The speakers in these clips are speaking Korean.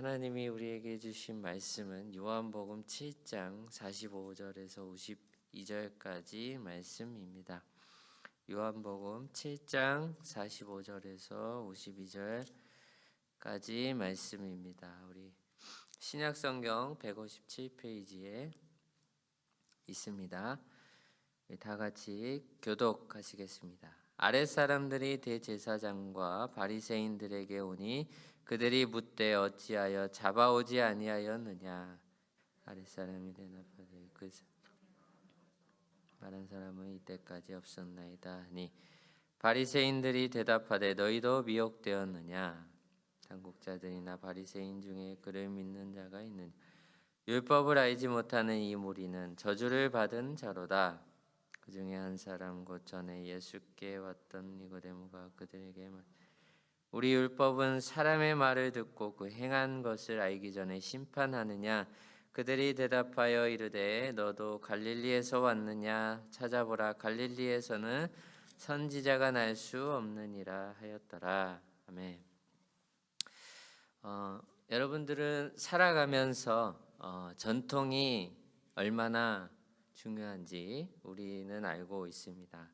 하나님이 우리에게 주신 말씀은 요한복음 7장 45절에서 52절까지 말씀입니다. 요한복음 7장 45절에서 52절까지 말씀입니다. 우리 신약성경 157페이지에 있습니다. 다 같이 교독하시겠습니다. 아랫사람들이 대제사장과 바리새인들에게 오니 그들이 묻되 어찌하여 잡아오지 아니하였느냐. 아랫사람이 대답하되 그 말한 사람은 이때까지 없었나이다 하니 바리새인들이 대답하되 너희도 미혹되었느냐. 당국자들이나 바리새인 중에 그를 믿는 자가 있느냐. 율법을 알지 못하는 이 무리는 저주를 받은 자로다. 그 중에 한 사람 곧 전에 예수께 왔던 니고데모가 그들에게 우리 율법은 사람의 말을 듣고 그 행한 것을 알기 전에 심판하느냐. 그들이 대답하여 이르되 너도 갈릴리에서 왔느냐. 찾아보라 갈릴리에서는 선지자가 날 수 없느니라 하였더라. 아멘. 여러분들은 살아가면서 전통이 얼마나 중요한지 우리는 알고 있습니다.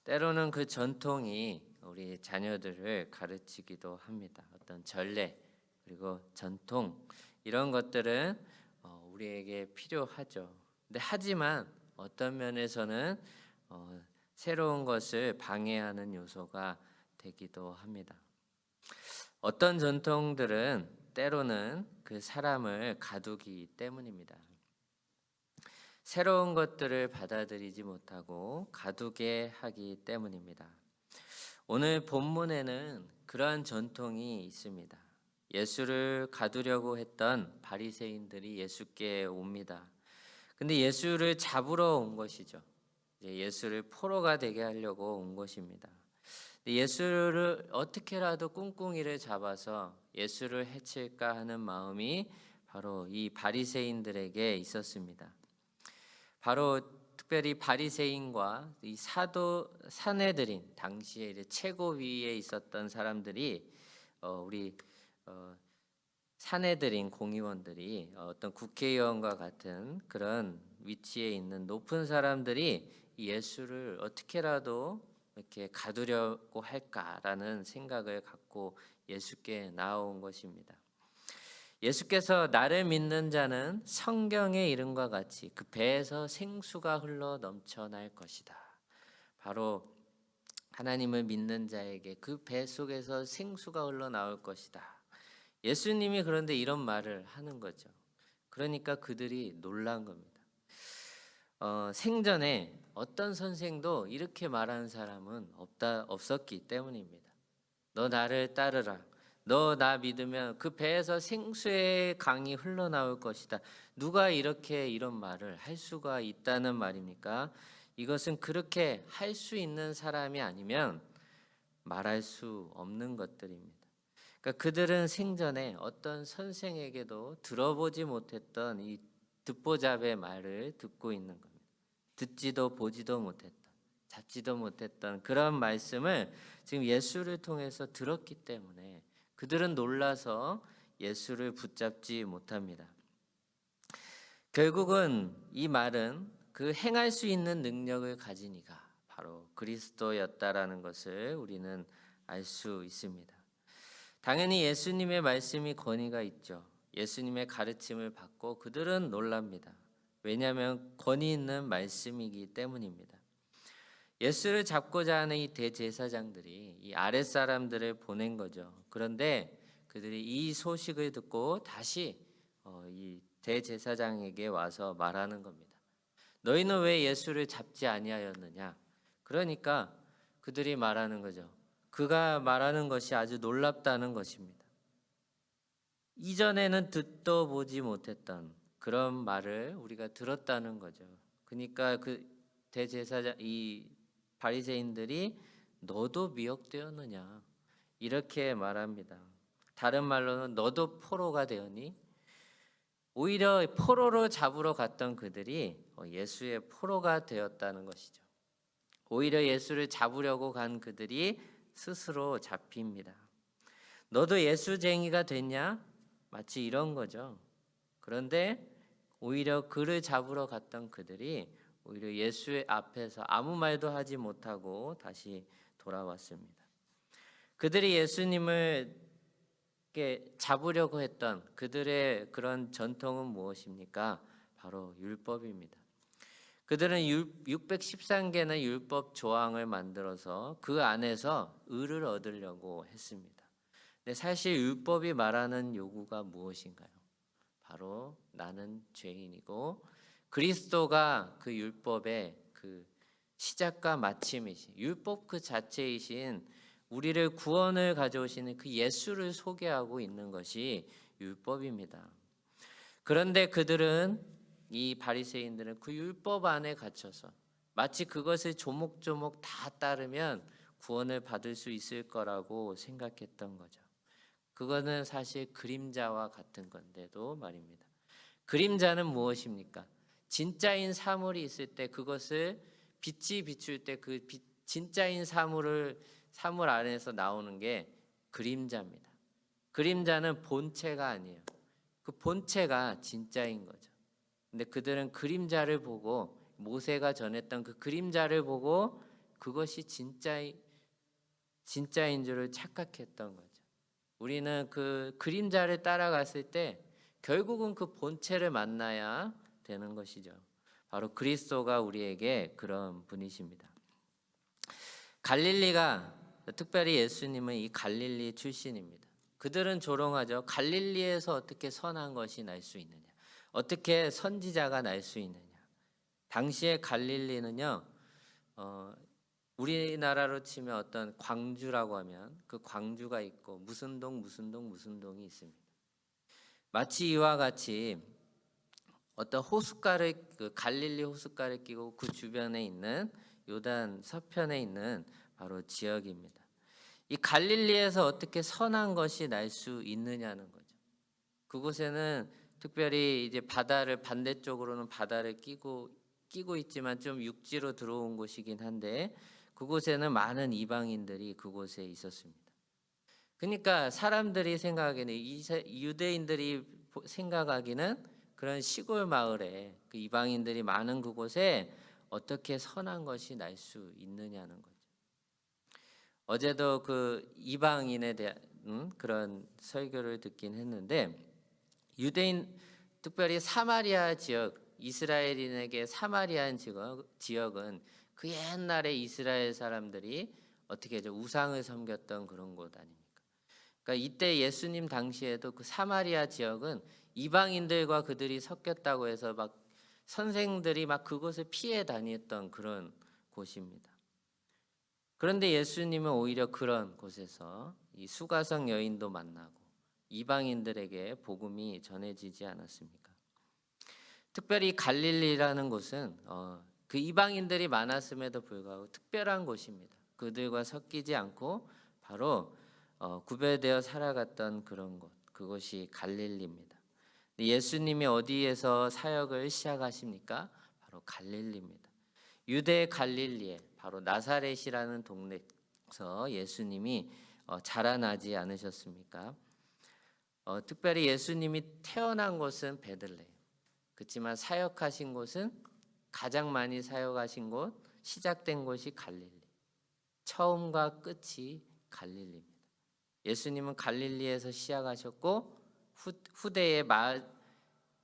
때로는 그 전통이 우리 자녀들을 가르치기도 합니다. 어떤 전례 그리고 전통 이런 것들은 우리에게 필요하죠. 근데 하지만 어떤 면에서는 새로운 것을 방해하는 요소가 되기도 합니다. 어떤 전통들은 때로는 그 사람을 가두기 때문입니다. 새로운 것들을 받아들이지 못하고 가두게 하기 때문입니다. 오늘 본문에는 그러한 전통이 있습니다. 예수를 가두려고 했던 바리새인들이 예수께 옵니다. 근데 예수를 잡으러 온 것이죠. 예수를 포로가 되게 하려고 온 것입니다. 예수를 어떻게라도 꿍꿍이를 잡아서 예수를 해칠까 하는 마음이 바로 이 바리새인들에게 있었습니다. 바로 특별히 바리새인과 이 사도 사내들인 당시에 최고위에 있었던 사람들이 우리 사내들인 공의원들이 어떤 국회의원과 같은 그런 위치에 있는 높은 사람들이 예수를 어떻게라도 이렇게 가두려고 할까라는 생각을 갖고 예수께 나온 것입니다. 예수께서 나를 믿는 자는 성경의 이름과 같이 그 배에서 생수가 흘러 넘쳐날 것이다. 바로 하나님을 믿는 자에게 그 배 속에서 생수가 흘러나올 것이다. 예수님이 그런데 이런 말을 하는 거죠. 그러니까 그들이 놀란 겁니다. 생전에 어떤 선생도 이렇게 말하는 사람은 없었기 때문입니다. 너 나를 따르라. 너 나 믿으면 그 배에서 생수의 강이 흘러나올 것이다. 누가 이렇게 이런 말을 할 수가 있다는 말입니까? 이것은 그렇게 할 수 있는 사람이 아니면 말할 수 없는 것들입니다. 그러니까 그들은 생전에 어떤 선생에게도 들어보지 못했던 이 듣보잡의 말을 듣고 있는 겁니다. 듣지도 보지도 못했던, 잡지도 못했던 그런 말씀을 지금 예수를 통해서 들었기 때문에 그들은 놀라서 예수를 붙잡지 못합니다. 결국은 이 말은 그 행할 수 있는 능력을 가진 이가 바로 그리스도였다라는 것을 우리는 알 수 있습니다. 당연히 예수님의 말씀이 권위가 있죠. 예수님의 가르침을 받고 그들은 놀랍니다. 왜냐하면 권위 있는 말씀이기 때문입니다. 예수를 잡고자 하는 이 대제사장들이 이 아랫사람들을 보낸 거죠. 그런데 그들이 이 소식을 듣고 다시 이 대제사장에게 와서 말하는 겁니다. 너희는 왜 예수를 잡지 아니하였느냐? 그러니까 그들이 말하는 거죠. 그가 말하는 것이 아주 놀랍다는 것입니다. 이전에는 듣도 보지 못했던 그런 말을 우리가 들었다는 거죠. 그러니까 그 대제사장 이 바리새인들이 너도 미혹되었느냐 이렇게 말합니다. 다른 말로는 너도 포로가 되었니? 오히려 포로로 잡으러 갔던 그들이 예수의 포로가 되었다는 것이죠. 오히려 예수를 잡으려고 간 그들이 스스로 잡힙니다. 너도 예수쟁이가 됐냐? 마치 이런 거죠. 그런데 오히려 그를 잡으러 갔던 그들이 오히려 예수의 앞에서 아무 말도 하지 못하고 다시 돌아왔습니다. 그들이 예수님을 잡으려고 했던 그들의 그런 전통은 무엇입니까? 바로 율법입니다. 그들은 613개의 율법 조항을 만들어서 그 안에서 의를 얻으려고 했습니다. 근데 사실 율법이 말하는 요구가 무엇인가요? 바로 나는 죄인이고 그리스도가 그 율법의 그 시작과 마침이신 율법 그 자체이신 우리를 구원을 가져오시는 그 예수를 소개하고 있는 것이 율법입니다. 그런데 그들은 이 바리새인들은 그 율법 안에 갇혀서 마치 그것을 조목조목 다 따르면 구원을 받을 수 있을 거라고 생각했던 거죠. 그거는 사실 그림자와 같은 건데도 말입니다. 그림자는 무엇입니까? 진짜인 사물이 있을 때 그것을 빛이 비출 때 그 진짜인 사물 안에서 나오는 게 그림자입니다. 그림자는 본체가 아니에요. 그 본체가 진짜인 거죠. 근데 그들은 그림자를 보고 모세가 전했던 그 그림자를 보고 그것이 진짜인 줄을 착각했던 거죠. 우리는 그 그림자를 따라갔을 때 결국은 그 본체를 만나야 되는 것이죠. 바로 그리스도가 우리에게 그런 분이십니다. 갈릴리가 특별히 예수님은 이 갈릴리 출신입니다. 그들은 조롱하죠. 갈릴리에서 어떻게 선한 것이 날 수 있느냐? 어떻게 선지자가 날 수 있느냐? 당시의 갈릴리는요. 우리나라로 치면 어떤 광주라고 하면 그 광주가 있고 무슨 동이 있습니다. 마치 이와 같이 어떤 호숫가를 그 갈릴리 호숫가를 끼고 그 주변에 있는 요단 서편에 있는 바로 지역입니다. 이 갈릴리에서 어떻게 선한 것이 날 수 있느냐는 거죠. 그곳에는 특별히 이제 바다를 반대쪽으로는 바다를 끼고 있지만 좀 육지로 들어온 곳이긴 한데 그곳에는 많은 이방인들이 그곳에 있었습니다. 그러니까 사람들이 생각하기는 유대인들이 생각하기는 그런 시골 마을에 그 이방인들이 많은 그곳에 어떻게 선한 것이 날 수 있느냐는 거죠. 어제도 그 이방인에 대한 그런 설교를 듣긴 했는데 유대인 특별히 사마리아 지역 이스라엘인에게 사마리아 지역은 그 옛날에 이스라엘 사람들이 어떻게 우상을 섬겼던 그런 곳 아닙니까? 그러니까 이때 예수님 당시에도 그 사마리아 지역은 이방인들과 그들이 섞였다고 해서 막 선생들이 막 그곳을 피해 다녔던 그런 곳입니다. 그런데 예수님은 오히려 그런 곳에서 이 수가성 여인도 만나고 이방인들에게 복음이 전해지지 않았습니까? 특별히 갈릴리라는 곳은 그 이방인들이 많았음에도 불구하고 특별한 곳입니다. 그들과 섞이지 않고 바로 구별되어 살아갔던 그런 곳, 그것이 갈릴리입니다. 예수님이 어디에서 사역을 시작하십니까? 바로 갈릴리입니다. 유대 갈릴리에 바로 나사렛이라는 동네에서 예수님이 자라나지 않으셨습니까? 특별히 예수님이 태어난 곳은 베들레헴. 그렇지만 사역하신 곳은 가장 많이 사역하신 곳, 시작된 곳이 갈릴리. 처음과 끝이 갈릴리입니다. 예수님은 갈릴리에서 시작하셨고 후대에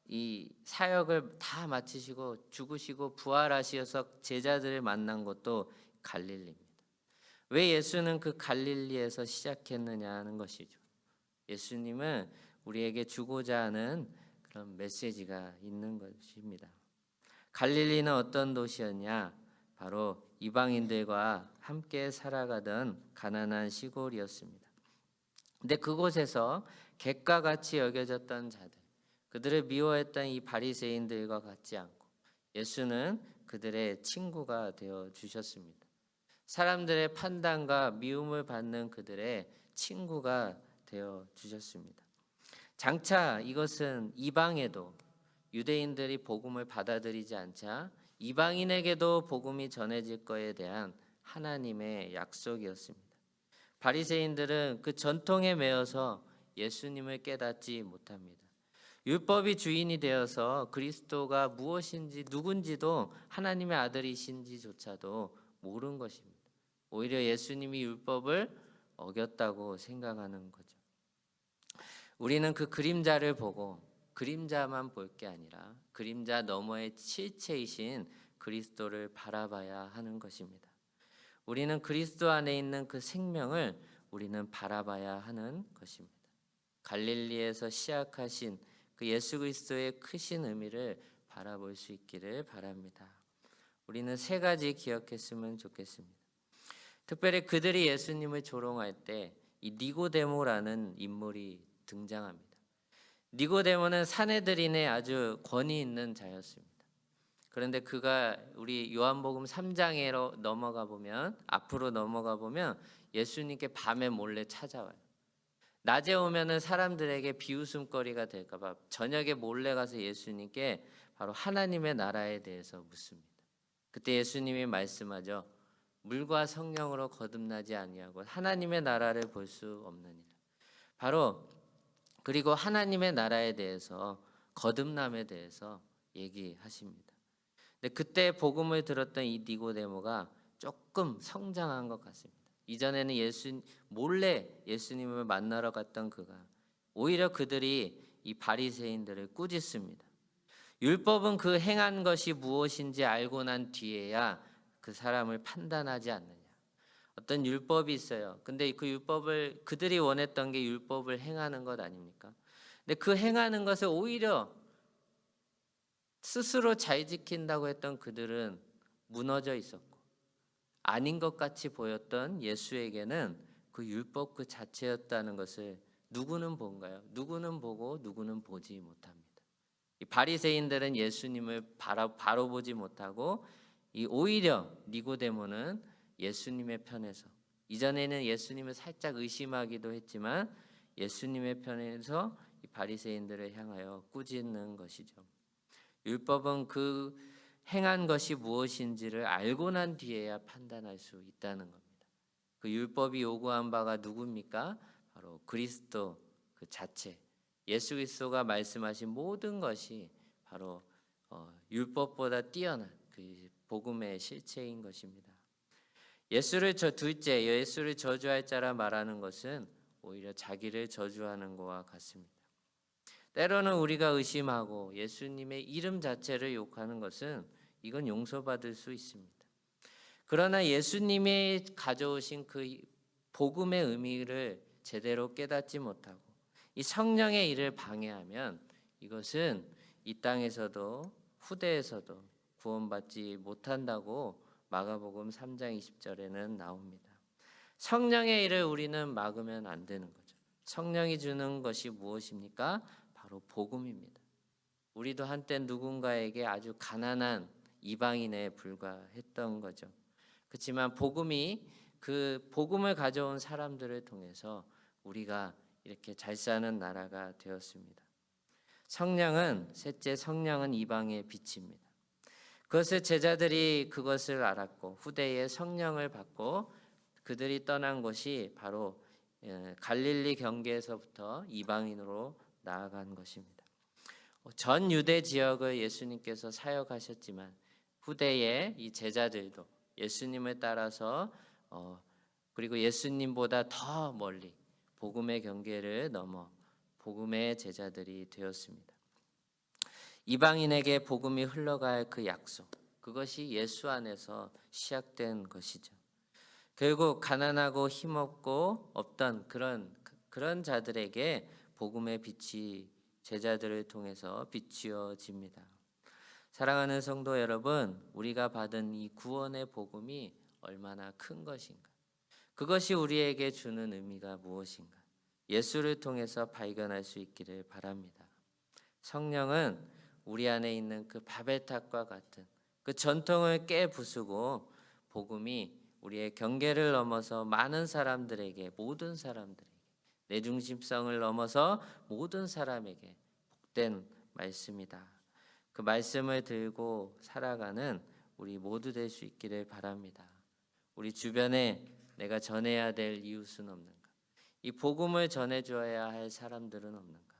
이 사역을 다 마치시고 죽으시고 부활하셔서 제자들을 만난 것도 갈릴리입니다. 왜 예수는 그 갈릴리에서 시작했느냐 하는 것이죠. 예수님은 우리에게 주고자 하는 그런 메시지가 있는 것입니다. 갈릴리는 어떤 도시였냐? 바로 이방인들과 함께 살아가던 가난한 시골이었습니다. 근데 그곳에서 객과 같이 여겨졌던 자들, 그들을 미워했던 이 바리새인들과 같지 않고 예수는 그들의 친구가 되어 주셨습니다. 사람들의 판단과 미움을 받는 그들의 친구가 되어 주셨습니다. 장차 이것은 이방에도 유대인들이 복음을 받아들이지 않자 이방인에게도 복음이 전해질 것에 대한 하나님의 약속이었습니다. 바리새인들은 그 전통에 매여서 예수님을 깨닫지 못합니다. 율법이 주인이 되어서 그리스도가 무엇인지 누군지도 하나님의 아들이신지조차도 모르는 것입니다. 오히려 예수님이 율법을 어겼다고 생각하는 거죠. 우리는 그 그림자를 보고 그림자만 볼 게 아니라 그림자 너머의 실체이신 그리스도를 바라봐야 하는 것입니다. 우리는 그리스도 안에 있는 그 생명을 우리는 바라봐야 하는 것입니다. 갈릴리에서 시작하신 그 예수 그리스도의 크신 의미를 바라볼 수 있기를 바랍니다. 우리는 세 가지 기억했으면 좋겠습니다. 특별히 그들이 예수님을 조롱할 때 이 니고데모라는 인물이 등장합니다. 니고데모는 산헤드린의 아주 권위 있는 자였습니다. 그런데 그가 우리 요한복음 3장으로 앞으로 넘어가 보면 예수님께 밤에 몰래 찾아와요. 낮에 오면은 사람들에게 비웃음거리가 될까 봐 저녁에 몰래 가서 예수님께 바로 하나님의 나라에 대해서 묻습니다. 그때 예수님이 말씀하죠. 물과 성령으로 거듭나지 아니하고 하나님의 나라를 볼 수 없느니라. 바로 그리고 하나님의 나라에 대해서 거듭남에 대해서 얘기하십니다. 근데 그때 복음을 들었던 이 니고데모가 조금 성장한 것 같습니다. 이전에는 몰래 예수님을 만나러 갔던 그가 오히려 그들이 이 바리새인들을 꾸짖습니다. 율법은 그 행한 것이 무엇인지 알고 난 뒤에야 그 사람을 판단하지 않느냐. 어떤 율법이 있어요. 근데 그 율법을 그들이 원했던 게 율법을 행하는 것 아닙니까? 근데 그 행하는 것을 오히려 스스로 잘 지킨다고 했던 그들은 무너져 있었고 아닌 것 같이 보였던 예수에게는 그 율법 그 자체였다는 것을 누구는 본가요? 누구는 보고 누구는 보지 못합니다. 이 바리새인들은 예수님을 바로 보지 못하고 오히려 니고데모는 예수님의 편에서 이전에는 예수님을 살짝 의심하기도 했지만 예수님의 편에서 이 바리새인들을 향하여 꾸짖는 것이죠. 율법은 그 행한 것이 무엇인지를 알고 난 뒤에야 판단할 수 있다는 겁니다. 그 율법이 요구한 바가 누굽니까? 바로 그리스도 그 자체. 예수 그리스도가 말씀하신 모든 것이 바로 율법보다 뛰어난 그 복음의 실체인 것입니다. 예수를 저주할 자라 말하는 것은 오히려 자기를 저주하는 것과 같습니다. 때로는 우리가 의심하고 예수님의 이름 자체를 욕하는 것은 이건 용서받을 수 있습니다. 그러나 예수님이 가져오신 그 복음의 의미를 제대로 깨닫지 못하고 이 성령의 일을 방해하면 이것은 이 땅에서도 후대에서도 구원받지 못한다고 마가복음 3장 20절에는 나옵니다. 성령의 일을 우리는 막으면 안 되는 거죠. 성령이 주는 것이 무엇입니까? 바로 복음입니다. 우리도 한때 누군가에게 아주 가난한 이방인에 불과했던 거죠. 그렇지만 복음이 그 복음을 가져온 사람들을 통해서 우리가 이렇게 잘 사는 나라가 되었습니다. 셋째 성령은 이방의 빛입니다. 그것을 제자들이 그것을 알았고 후대에 성령을 받고 그들이 떠난 곳이 바로 갈릴리 경계에서부터 이방인으로 나아간 것입니다. 전 유대 지역을 예수님께서 사역하셨지만 후대에 이 제자들도 예수님을 따라서 그리고 예수님보다 더 멀리 복음의 경계를 넘어 복음의 제자들이 되었습니다. 이방인에게 복음이 흘러갈 그 약속, 그것이 예수 안에서 시작된 것이죠. 결국 가난하고 힘없고 없던 그런 자들에게 복음의 빛이 제자들을 통해서 비추어집니다. 사랑하는 성도 여러분, 우리가 받은 이 구원의 복음이 얼마나 큰 것인가? 그것이 우리에게 주는 의미가 무엇인가? 예수를 통해서 발견할 수 있기를 바랍니다. 성령은 우리 안에 있는 그 바벨탑과 같은 그 전통을 깨부수고 복음이 우리의 경계를 넘어서 많은 사람들에게, 모든 사람들에게, 내 중심성을 넘어서 모든 사람에게 복된 말씀이다. 그 말씀을 들고 살아가는 우리 모두 될 수 있기를 바랍니다. 우리 주변에 내가 전해야 될 이웃은 없는가? 이 복음을 전해 주어야 할 사람들은 없는가?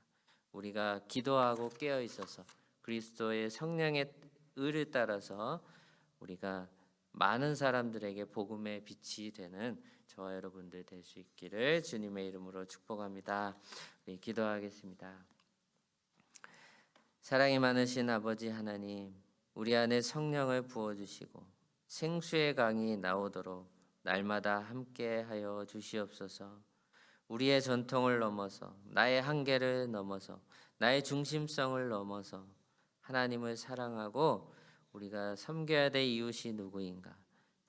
우리가 기도하고 깨어 있어서 그리스도의 성령의 의를 따라서 우리가 많은 사람들에게 복음의 빛이 되는 저와 여러분들 될 수 있기를 주님의 이름으로 축복합니다. 우리 기도하겠습니다. 사랑이 많으신 아버지 하나님, 우리 안에 성령을 부어주시고 생수의 강이 나오도록 날마다 함께하여 주시옵소서. 우리의 전통을 넘어서 나의 한계를 넘어서 나의 중심성을 넘어서 하나님을 사랑하고 우리가 섬겨야 될 이웃이 누구인가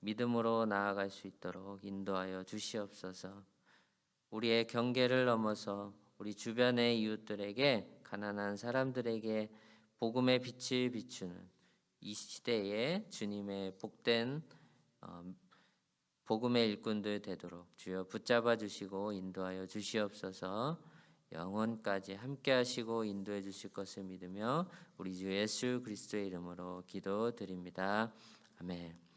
믿음으로 나아갈 수 있도록 인도하여 주시옵소서. 우리의 경계를 넘어서 우리 주변의 이웃들에게 가난한 사람들에게 복음의 빛을 비추는 이 시대에 주님의 복된 복음의 일꾼들 되도록 주여 붙잡아 주시고 인도하여 주시옵소서. 영원까지 함께 하시고 인도해 주실 것을 믿으며 우리 주 예수 그리스도의 이름으로 기도드립니다. 아멘.